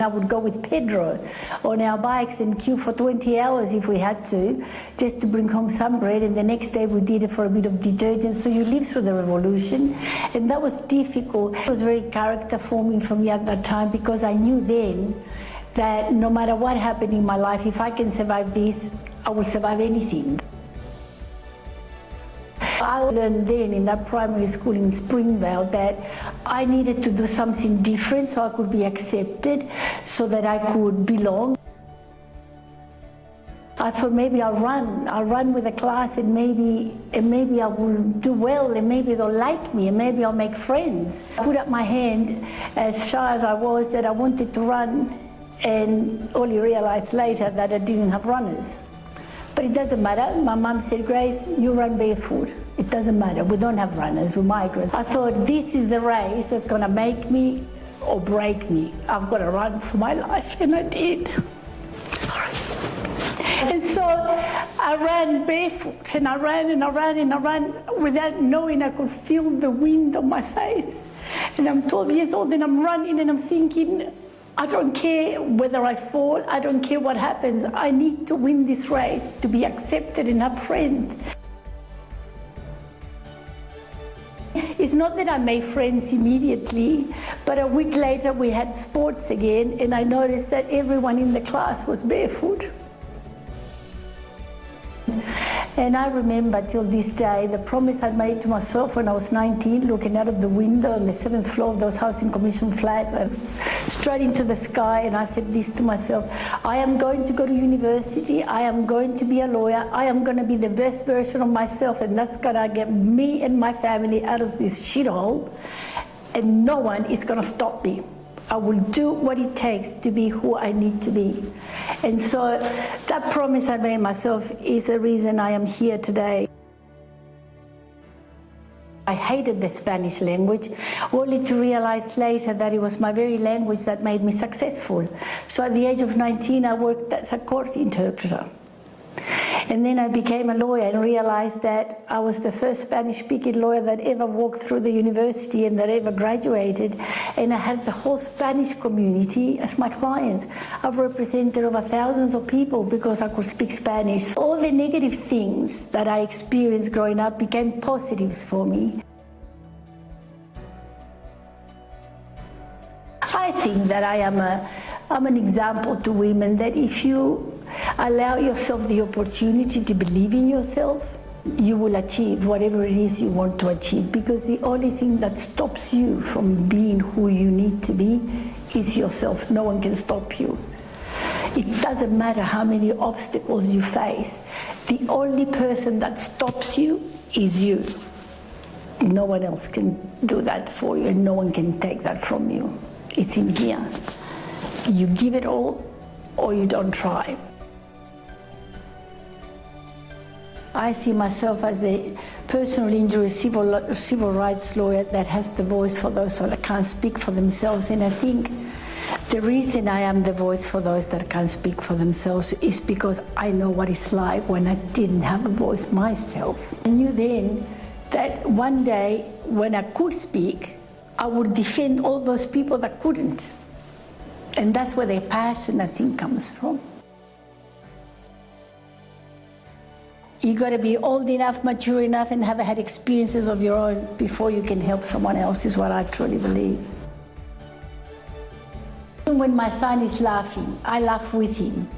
I would go with Pedro on our bikes and queue for 20 hours if we had to, just to bring home some bread, and the next day we did it for a bit of detergent. So you live through the revolution, and that was difficult. It was very character forming for me at that time, because I knew then that no matter what happened in my life, if I can survive this, I will survive anything. I learned then in that primary school in Springvale that I needed to do something different so I could be accepted, so that I could belong. I thought maybe I'll run with the class, and maybe I will do well, and maybe they'll like me, and maybe I'll make friends. I put up my hand, as shy as I was, that I wanted to run, and only realized later that I didn't have runners. But it doesn't matter. My mum said, Grace, you run barefoot. It doesn't matter. We don't have runners. We're migrants. I thought, this is the race that's going to make me or break me. I've got to run for my life. And I did. Sorry. And so I ran barefoot, and I ran and I ran and I ran without knowing. I could feel the wind on my face. And I'm 12 years old, and I'm running, and I'm thinking, I don't care whether I fall, I don't care what happens. I need to win this race to be accepted and have friends. It's not that I made friends immediately, but a week later we had sports again, and I noticed that everyone in the class was barefoot. And I remember till this day the promise I'd made to myself when I was 19, looking out of the window on the 7th floor of those housing commission flats, I was straight into the sky, and I said this to myself: I am going to go to university, I am going to be a lawyer, I am going to be the best version of myself, and that's going to get me and my family out of this shithole, and no one is going to stop me. I will do what it takes to be who I need to be. And so that promise I made myself is the reason I am here today. I hated the Spanish language, only to realize later that it was my very language that made me successful. So at the age of 19, I worked as a court interpreter. And then I became a lawyer and realized that I was the first Spanish-speaking lawyer that ever walked through the university and that ever graduated. And I had the whole Spanish community as my clients. I've represented over thousands of people because I could speak Spanish. All the negative things that I experienced growing up became positives for me. I think that I'm an example to women that if you allow yourself the opportunity to believe in yourself, you will achieve whatever it is you want to achieve, because the only thing that stops you from being who you need to be is yourself. No one can stop you. It doesn't matter how many obstacles you face. The only person that stops you is you. No one else can do that for you, and no one can take that from you. It's in here. You give it all, or you don't try. I see myself as a personal injury civil rights lawyer that has the voice for those that can't speak for themselves. And I think the reason I am the voice for those that can't speak for themselves is because I know what it's like when I didn't have a voice myself. I knew then that one day when I could speak, I would defend all those people that couldn't. And that's where their passion, I think, comes from. You got to be old enough, mature enough, and have had experiences of your own before you can help someone else, is what I truly believe. When my son is laughing, I laugh with him,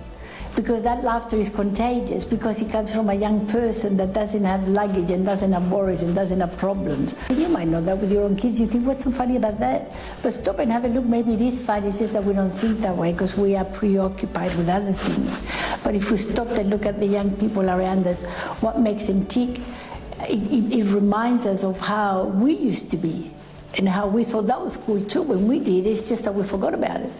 because that laughter is contagious, because it comes from a young person that doesn't have luggage and doesn't have worries and doesn't have problems. You might know that with your own kids. You think, what's so funny about that? But stop and have a look. Maybe it is funny. It's just that we don't think that way because we are preoccupied with other things. But if we stop and look at the young people around us, what makes them tick, it reminds us of how we used to be and how we thought that was cool too when we did. It's just that we forgot about it.